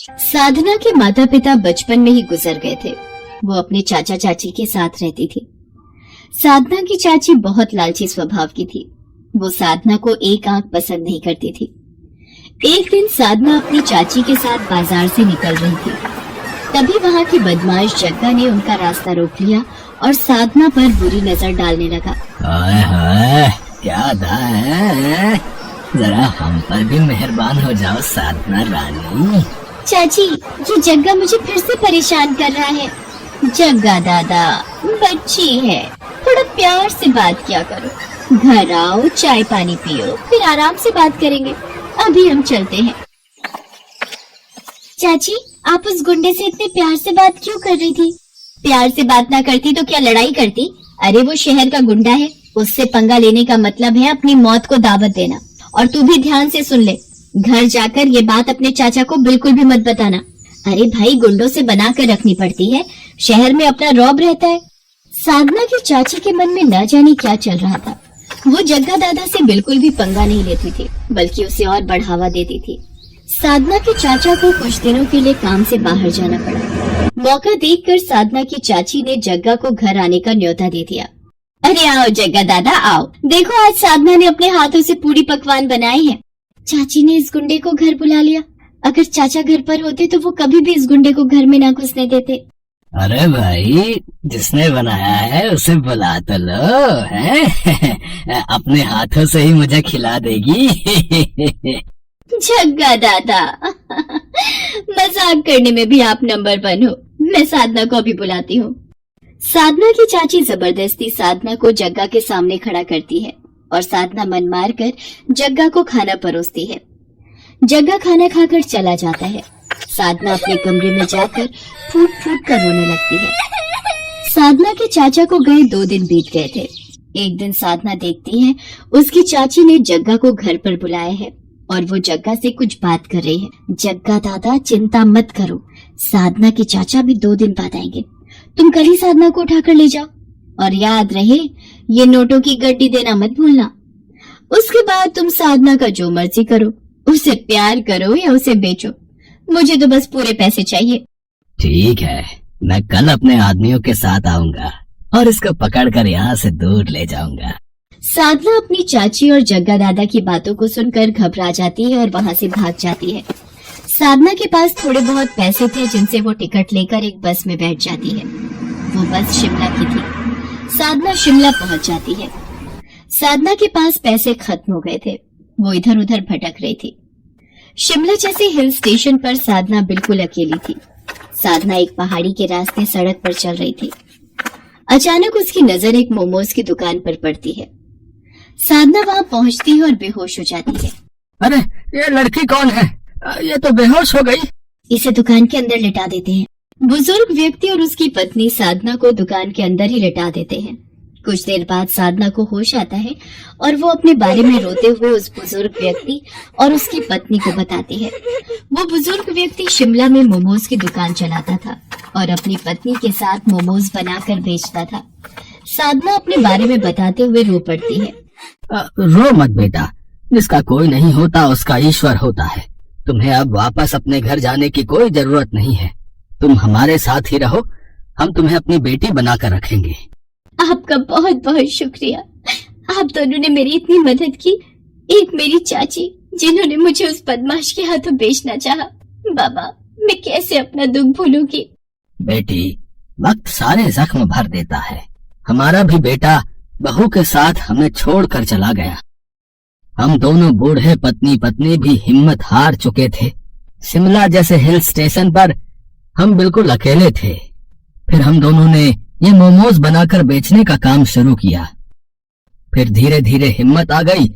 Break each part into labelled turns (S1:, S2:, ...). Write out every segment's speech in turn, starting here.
S1: साधना के माता पिता बचपन में ही गुजर गए थे। वो अपने चाचा चाची के साथ रहती थी। साधना की चाची बहुत लालची स्वभाव की थी। वो साधना को एक आंख पसंद नहीं करती थी। एक दिन साधना अपनी चाची के साथ बाजार से निकल रही थी। तभी वहाँ की बदमाश जग्गा ने उनका रास्ता रोक लिया और साधना पर बुरी नजर डालने लगा।
S2: हाय हाय, क्या अदा है, जरा हम पर भी मेहरबान हो जाओ साधना रानी।
S1: चाची, ये जग्गा मुझे फिर से परेशान कर रहा है। जग्गा दादा, बच्ची है, थोड़ा प्यार से बात किया करो। घर आओ, चाय पानी पियो, फिर आराम से बात करेंगे। अभी हम चलते हैं। चाची, आप उस गुंडे से इतने प्यार से बात क्यों कर रही थी? प्यार से बात ना करती तो क्या लड़ाई करती? अरे वो शहर का गुंडा है, उससे पंगा लेने का मतलब है अपनी मौत को दावत देना। और तू भी ध्यान से सुन ले, घर जाकर ये बात अपने चाचा को बिल्कुल भी मत बताना। अरे भाई, गुंडों से बना कर रखनी पड़ती है, शहर में अपना रौब रहता है। साधना की चाची के मन में न जाने क्या चल रहा था। वो जग्गा दादा से बिल्कुल भी पंगा नहीं लेती थी, बल्कि उसे और बढ़ावा देती थी। साधना के चाचा को कुछ दिनों के लिए काम से बाहर जाना पड़ा। मौका देखकर साधना की चाची ने जग्गा को घर आने का न्योता दे दिया। अरे आओ जग्गा दादा, आओ, देखो आज साधना ने अपने हाथों से पूरी पकवान बनाए हैं। चाची ने इस गुंडे को घर बुला लिया। अगर चाचा घर पर होते तो वो कभी भी इस गुंडे को घर में ना घुसने देते।
S2: अरे भाई, जिसने बनाया है उसे बुला तो लो, है? अपने हाथों से ही मुझे खिला देगी।
S1: जग्गा दादा, मजाक करने में भी आप नंबर 1 हो। मैं साधना को अभी बुलाती हूँ। साधना की चाची जबरदस्ती साधना को जग्गा के सामने खड़ा करती है और साधना मन मार कर जग्गा को खाना परोसती है। जग्गा खाना खाकर चला जाता है। साधना अपने कमरे में जाकर फूट फूट कर रोने लगती है। साधना के चाचा को गए 2 दिन बीत गए थे। एक दिन साधना देखती है उसकी चाची ने जग्गा को घर पर बुलाया है और वो जग्गा से कुछ बात कर रही है। जग्गा दादा, चिंता मत करो, साधना के चाचा भी 2 दिन बाद आएंगे। तुम कल ही साधना को उठाकर ले जाओ और याद रहे, ये नोटों की गड्डी देना मत भूलना। उसके बाद तुम साधना का जो मर्जी करो, उसे प्यार करो या उसे बेचो, मुझे तो बस पूरे पैसे चाहिए।
S2: ठीक है, मैं कल अपने आदमियों के साथ आऊंगा और इसको पकड़कर यहाँ से दूर ले जाऊंगा।
S1: साधना अपनी चाची और जग्गा दादा की बातों को सुनकर घबरा जाती है और वहाँ से भाग जाती है। साधना के पास थोड़े बहुत पैसे थे जिनसे वो टिकट लेकर एक बस में बैठ जाती है। वो बस शिमला की थी। साधना शिमला पहुँच जाती है। साधना के पास पैसे खत्म हो गए थे। वो इधर उधर भटक रही थी। शिमला जैसे हिल स्टेशन पर साधना बिल्कुल अकेली थी। साधना एक पहाड़ी के रास्ते सड़क पर चल रही थी। अचानक उसकी नजर एक मोमोज की दुकान पर पड़ती है। साधना वहाँ पहुँचती है और बेहोश हो जाती है।
S2: अरे, ये लड़की कौन है? ये तो बेहोश हो गई।
S1: इसे दुकान के अंदर लिटा देते हैं। बुजुर्ग व्यक्ति और उसकी पत्नी साधना को दुकान के अंदर ही लिटा देते हैं। कुछ देर बाद साधना को होश आता है और वो अपने बारे में रोते हुए उस बुजुर्ग व्यक्ति और उसकी पत्नी को बताती है। वो बुजुर्ग व्यक्ति शिमला में मोमोज की दुकान चलाता था और अपनी पत्नी के साथ मोमोज बनाकर बेचता था। साधना अपने बारे में बताते हुए रो पड़ती है।
S2: रो मत बेटा, जिसका कोई नहीं होता उसका ईश्वर होता है। तुम्हें अब वापस अपने घर जाने की कोई जरूरत नहीं है। तुम हमारे साथ ही रहो, हम तुम्हें अपनी बेटी बनाकर रखेंगे।
S1: आपका बहुत बहुत शुक्रिया। आप दोनों ने मेरी इतनी मदद की। एक मेरी चाची जिन्होंने मुझे उस बदमाश के हाथों बेचना चाहा। बाबा, मैं कैसे अपना दुख भूलूंगी?
S2: बेटी, वक्त सारे जख्म भर देता है। हमारा भी बेटा बहू के साथ हमें छोड़कर चला गया। हम दोनों बूढ़े पत्नी पत्नी भी हिम्मत हार चुके थे। शिमला जैसे हिल स्टेशन पर हम बिल्कुल अकेले थे। फिर हम दोनों ने ये मोमोज बनाकर बेचने का काम शुरू किया। फिर धीरे धीरे हिम्मत आ गई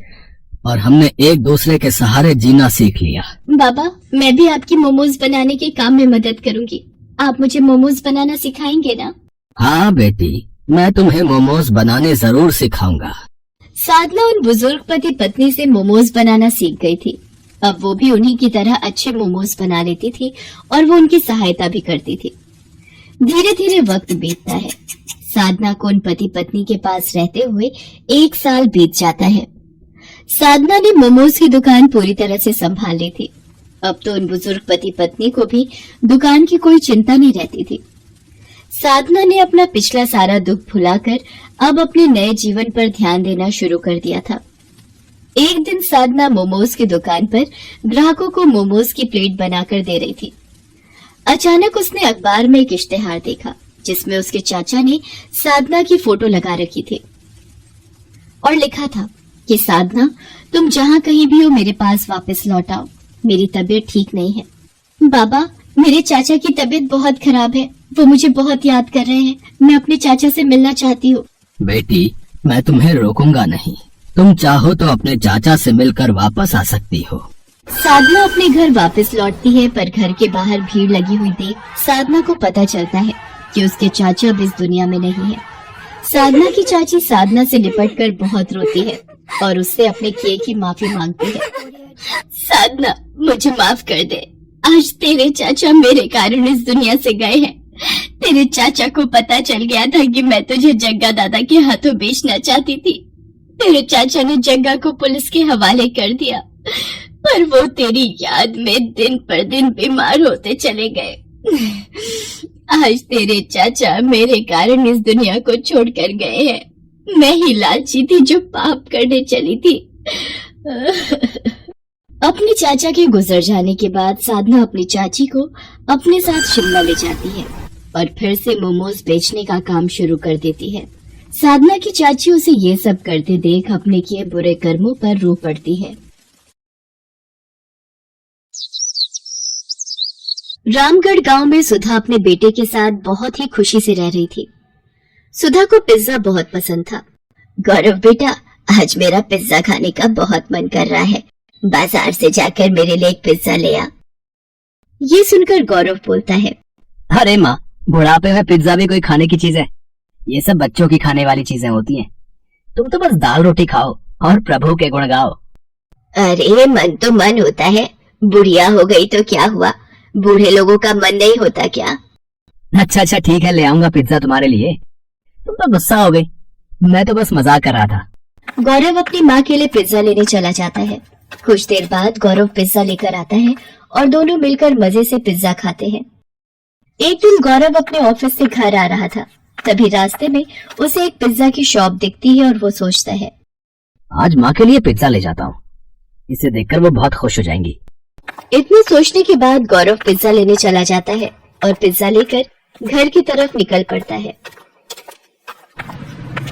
S2: और हमने एक दूसरे के सहारे जीना सीख लिया।
S1: बाबा, मैं भी आपकी मोमोज बनाने के काम में मदद करूंगी। आप मुझे मोमोज बनाना सिखाएंगे ना?
S2: हाँ बेटी, मैं तुम्हें मोमोज बनाने जरूर सिखाऊंगा।
S1: साधना उन बुजुर्ग पति पत्नी से मोमोज बनाना सीख गई थी। अब वो भी उन्हीं की तरह अच्छे मोमोज बना लेती थी और वो उनकी सहायता भी करती थी। धीरे धीरे वक्त बीतता है। साधना को उन पति पत्नी के पास रहते हुए 1 साल बीत जाता है। साधना ने मोमोज की दुकान पूरी तरह से संभाल ली थी। अब तो उन बुजुर्ग पति पत्नी को भी दुकान की कोई चिंता नहीं रहती थी। साधना ने अपना पिछला सारा दुख भुलाकर अब अपने नए जीवन पर ध्यान देना शुरू कर दिया था। एक दिन साधना मोमोज की दुकान पर ग्राहकों को मोमोज की प्लेट बनाकर दे रही थी। अचानक उसने अखबार में एक इश्तेहार देखा जिसमें उसके चाचा ने साधना की फोटो लगा रखी थी और लिखा था कि साधना, तुम जहाँ कहीं भी हो मेरे पास वापस लौट आओ, मेरी तबीयत ठीक नहीं है। बाबा, मेरे चाचा की तबीयत बहुत खराब है, वो मुझे बहुत याद कर रहे हैं, मैं अपने चाचा से मिलना चाहती हूँ।
S2: बेटी, मैं तुम्हें रोकूंगा नहीं, तुम चाहो तो अपने चाचा से मिलकर वापस आ सकती हो।
S1: साधना अपने घर वापस लौटती है, पर घर के बाहर भीड़ लगी हुई देख साधना को पता चलता है कि उसके चाचा अब इस दुनिया में नहीं है। साधना की चाची साधना से लिपटकर बहुत रोती है और उससे अपने किए की माफी मांगती है। साधना, मुझे माफ कर दे, आज तेरे चाचा मेरे कारण इस दुनिया से गए हैं। तेरे चाचा को पता चल गया था कि मैं तुझे जग्गा दादा के हाथों बेचना चाहती थी। तेरे चाचा ने जग्गा को पुलिस के हवाले कर दिया, पर वो तेरी याद में दिन पर दिन बीमार होते चले गए। आज तेरे चाचा मेरे कारण इस दुनिया को छोड़कर गए हैं। मैं ही लालची थी जो पाप करने चली थी। अपने चाचा के गुजर जाने के बाद साधना अपनी चाची को अपने साथ शिमला ले जाती है और फिर से मोमोज बेचने का काम शुरू कर देती है। साधना की चाची उसे ये सब करते देख अपने किए बुरे कर्मों पर रो पड़ती है। रामगढ़ गांव में सुधा अपने बेटे के साथ बहुत ही खुशी से रह रही थी। सुधा को पिज्जा बहुत पसंद था। गौरव बेटा, आज मेरा पिज्जा खाने का बहुत मन कर रहा है, बाजार से जाकर मेरे लिए एक पिज्जा ले आ। ये सुनकर गौरव बोलता है,
S2: अरे माँ, बुढ़ापे में पिज्जा भी कोई खाने की चीज है? ये सब बच्चों की खाने वाली चीजें होती हैं। तुम तो बस दाल रोटी खाओ और प्रभु के गुण गाओ।
S1: अरे मन तो मन होता है, बुढ़िया हो गई तो क्या हुआ, बूढ़े लोगों का मन नहीं होता क्या?
S2: अच्छा ठीक है, ले आऊंगा पिज्जा तुम्हारे लिए। तुम तो गुस्सा हो गई, मैं तो बस मजाक कर रहा था।
S1: गौरव अपनी माँ के लिए पिज्जा लेने चला जाता है। कुछ देर बाद गौरव पिज्जा लेकर आता है और दोनों मिलकर मजे से पिज्जा खाते हैं। एक दिन गौरव अपने ऑफिस से घर आ रहा था, तभी रास्ते में उसे एक पिज्जा की शॉप दिखती है और वो सोचता है,
S2: आज माँ के लिए पिज्जा ले जाता हूँ, इसे देखकर वो बहुत खुश हो जाएंगी।
S1: इतने सोचने के बाद गौरव पिज्जा लेने चला जाता है और पिज्जा लेकर घर की तरफ निकल पड़ता है।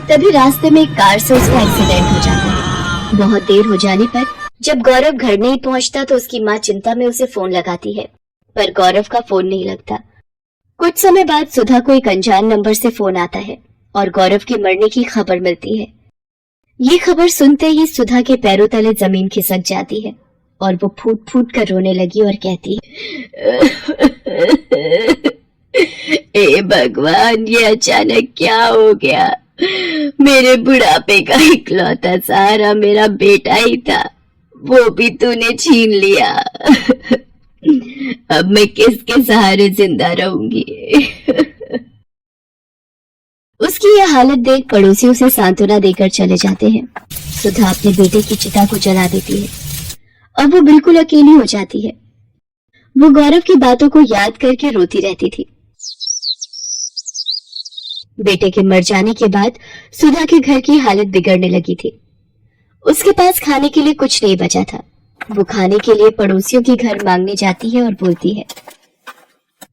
S1: तभी रास्ते में एक कार से उसका एक्सीडेंट हो जाता है। बहुत देर हो जाने पर जब गौरव घर नहीं पहुंचता तो उसकी माँ चिंता में उसे फोन लगाती है, पर गौरव का फोन नहीं लगता। कुछ समय बाद सुधा को एक अनजान नंबर से फोन आता है और गौरव के मरने की खबर मिलती है। ये खबर सुनते ही सुधा के पैरों तले जमीन खिसक जाती है और वो फूट फूट कर रोने लगी और कहती है, ए भगवान, ये अचानक क्या हो गया? मेरे बुढ़ापे का इकलौता सहारा मेरा बेटा ही था, वो भी तूने छीन लिया। अब मैं किसके सहारे जिंदा रहूंगी? उसकी यह हालत देख पड़ोसी उसे सांत्वना देकर चले जाते हैं। सुधा अपने बेटे की चिता को जला देती है। अब वो बिल्कुल अकेली हो जाती है। वो गौरव की बातों को याद करके रोती रहती थी। बेटे के मर जाने के बाद सुधा के घर की हालत बिगड़ने लगी थी। उसके पास खाने के लिए कुछ नहीं बचा था। वो खाने के लिए पड़ोसियों के घर मांगने जाती है और बोलती है,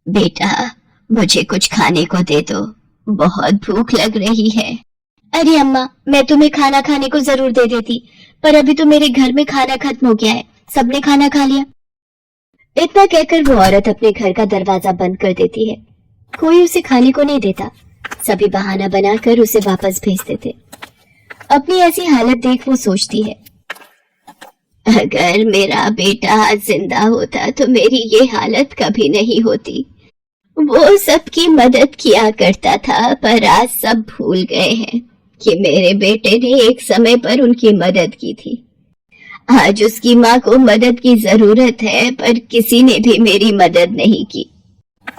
S1: बेटा मुझे कुछ खाने को दे दो, बहुत भूख लग रही है। अरे अम्मा, मैं तुम्हें खाना खाने को जरूर दे देती, पर अभी तो मेरे घर में खाना खत्म हो गया है, सबने खाना खा लिया। इतना कहकर वो औरत अपने घर का दरवाजा बंद कर देती है। कोई उसे खाने को नहीं देता, सभी बहाना बनाकर उसे वापस भेज देते। अपनी ऐसी हालत देख वो सोचती है, अगर मेरा बेटा आज जिंदा होता तो मेरी ये हालत कभी नहीं होती। वो सबकी मदद किया करता था, पर आज सब भूल गए हैं कि मेरे बेटे ने एक समय पर उनकी मदद की थी। आज उसकी माँ को मदद की जरूरत है, पर किसी ने भी मेरी मदद नहीं की।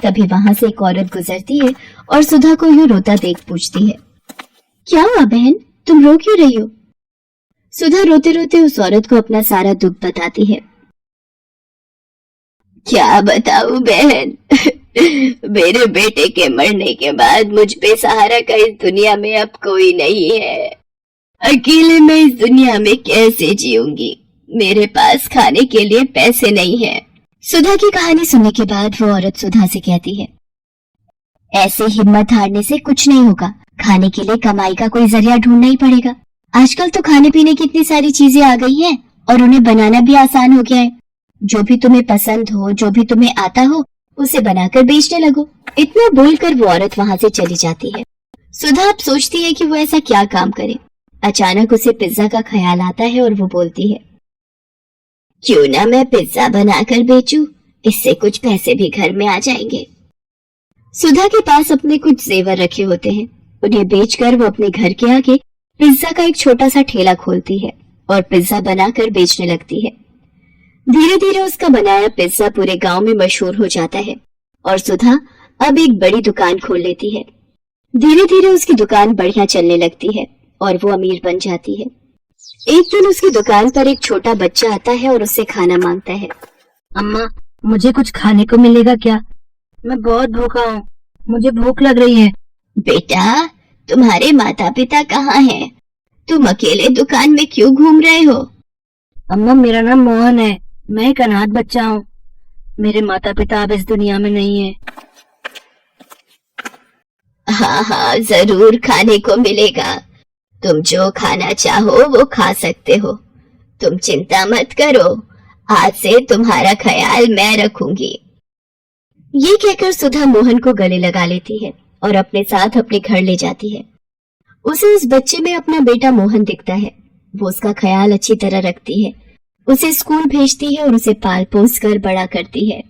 S1: तभी वहां से एक औरत गुजरती है और सुधा को यूं रोता देख पूछती है, क्या हुआ बहन, तुम रो क्यों रही हो? सुधा रोते रोते उस औरत को अपना सारा दुख बताती है। क्या बताऊं बहन, मेरे बेटे के मरने के बाद मुझ पे सहारा का इस दुनिया में अब कोई नहीं है। अकेले मैं इस दुनिया में कैसे जीऊंगी? मेरे पास खाने के लिए पैसे नहीं है। सुधा की कहानी सुनने के बाद वो औरत सुधा से कहती है, ऐसे हिम्मत हारने से कुछ नहीं होगा। खाने के लिए कमाई का कोई जरिया ढूंढना ही पड़ेगा। आजकल तो खाने पीने की इतनी सारी चीजें आ गई हैं और उन्हें बनाना भी आसान हो गया है। जो भी तुम्हें पसंद हो, जो भी तुम्हें आता हो, उसे बनाकर बेचने लगो। इतना बोलकर वो औरत वहां से चली जाती है। सुधा अब सोचती है कि वो ऐसा क्या काम करे। अचानक उसे पिज्जा का ख्याल आता है और वो बोलती है, क्यों ना मैं पिज्जा बनाकर बेचूं, इससे कुछ पैसे भी घर में आ जाएंगे। सुधा के पास अपने कुछ जेवर रखे होते हैं। उन्हें बेचकर वो अपने घर के आगे पिज्जा का एक छोटा सा ठेला खोलती है और पिज्जा बनाकर बेचने लगती है। धीरे धीरे उसका बनाया पिज्जा पूरे गांव में मशहूर हो जाता है और सुधा अब एक बड़ी दुकान खोल लेती है। धीरे धीरे उसकी दुकान बढ़िया चलने लगती है और वो अमीर बन जाती है। एक दिन उसकी दुकान पर एक छोटा बच्चा आता है और उससे खाना मांगता है।
S2: अम्मा, मुझे कुछ खाने को मिलेगा क्या? मैं बहुत भूखा हूँ, मुझे भूख लग रही है।
S1: बेटा, तुम्हारे माता पिता कहाँ हैं? तुम अकेले दुकान में क्यों घूम रहे हो?
S2: अम्मा, मेरा नाम मोहन है, मैं एक अनाथ बच्चा हूँ। मेरे माता पिता अब इस दुनिया में नहीं है।
S1: हाँ हाँ, जरूर खाने को मिलेगा। तुम जो खाना चाहो वो खा सकते हो। तुम चिंता मत करो, आज से तुम्हारा ख्याल मैं रखूंगी। ये कहकर सुधा मोहन को गले लगा लेती है और अपने साथ अपने घर ले जाती है। उसे उस बच्चे में अपना बेटा मोहन दिखता है। वो उसका ख्याल अच्छी तरह रखती है, उसे स्कूल भेजती है और उसे पाल पोस कर बड़ा करती है।